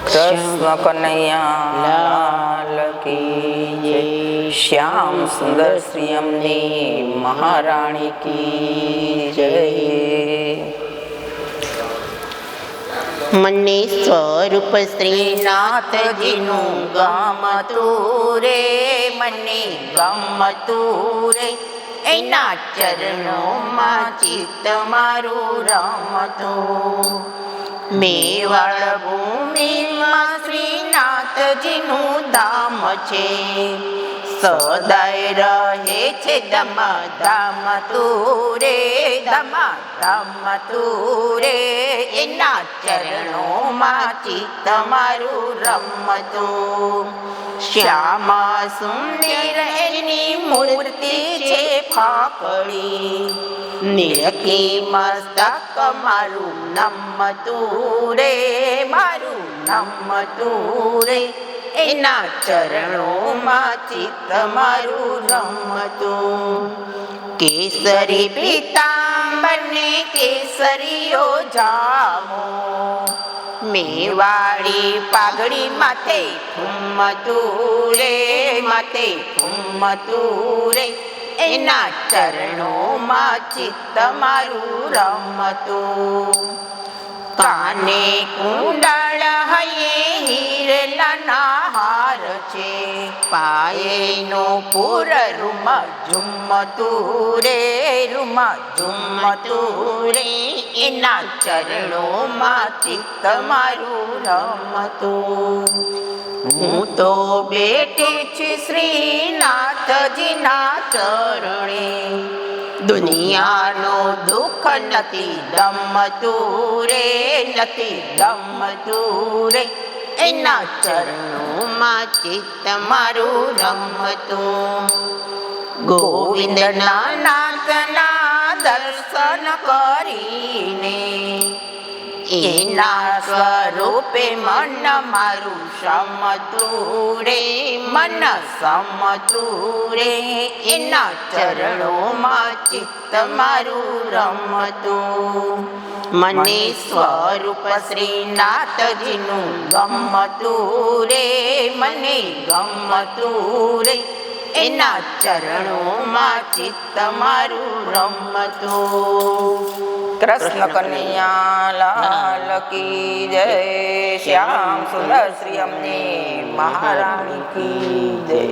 કૃષ્ણ કનૈયા લાલ કી જય। શ્યામ સુંદર શ્રી અમને મહારાણી કી જય। મને સ્વરૂપ શ્રીનાથજીનું ગમતું રે, મને ગમતું રે, એના ચરણોમાં ચિત્ત મારું રમતું। મેવાડ ભૂમિમાં શ્રીનાથજીનું ધામ છે, સદાય રહે છે ધમાધામ તું રે, ધમાધામ તું રે, એના ચરણોમાં ચિત્ત મારું રમતું। શ્યામા સુંદર એની મૂર્તિ છે ફાકડી, નીલકી મસ્તક મારું નમતું રે, મારું નમતું રે, એના ચરણોમાં ચિત્ત મારું રમતું। કેસરી પીતાંબરને કેસરીઓ જામો, મેવાડી પાઘડી માથે ઠુમતું રે, માથે ઠુમતું રે, એના ચરણોમાં ચિત્ત મારું રમતું। કાને કુંડળ હૈયે હીરલાના હાર છે, પાયેનો પૂર રૂમા ઝુમતું રે, રૂમા ઝુમતું રે, એના ચરણોમાં ચિત્ત મારું રમતું। હું તો બેઠી છું શ્રીનાથજીના ચરણે, દુનિયાનો દુઃખ નથી ગમતું રે, નથી ગમતું રે, એના ચરણોમાં ચિત્ત મારું રમતું। ગોવિંદના નાથના દર્શન કરીને, એના સ્વરૂપે મન મારું સમતું રે, મન સમતું રે, એના ચરણોમાં ચિત્ત મારું રમતું। મને સ્વરૂપ શ્રીનાથજીનું ગમતું રે, મને ગમતું રે, એના ચરણોમાં ચિત્ત મારું રમતું। કૃષ્ણ કનૈયા લાલ કી જય। શ્યામ સુંદર શ્રી અમને મહારાણી કી જય।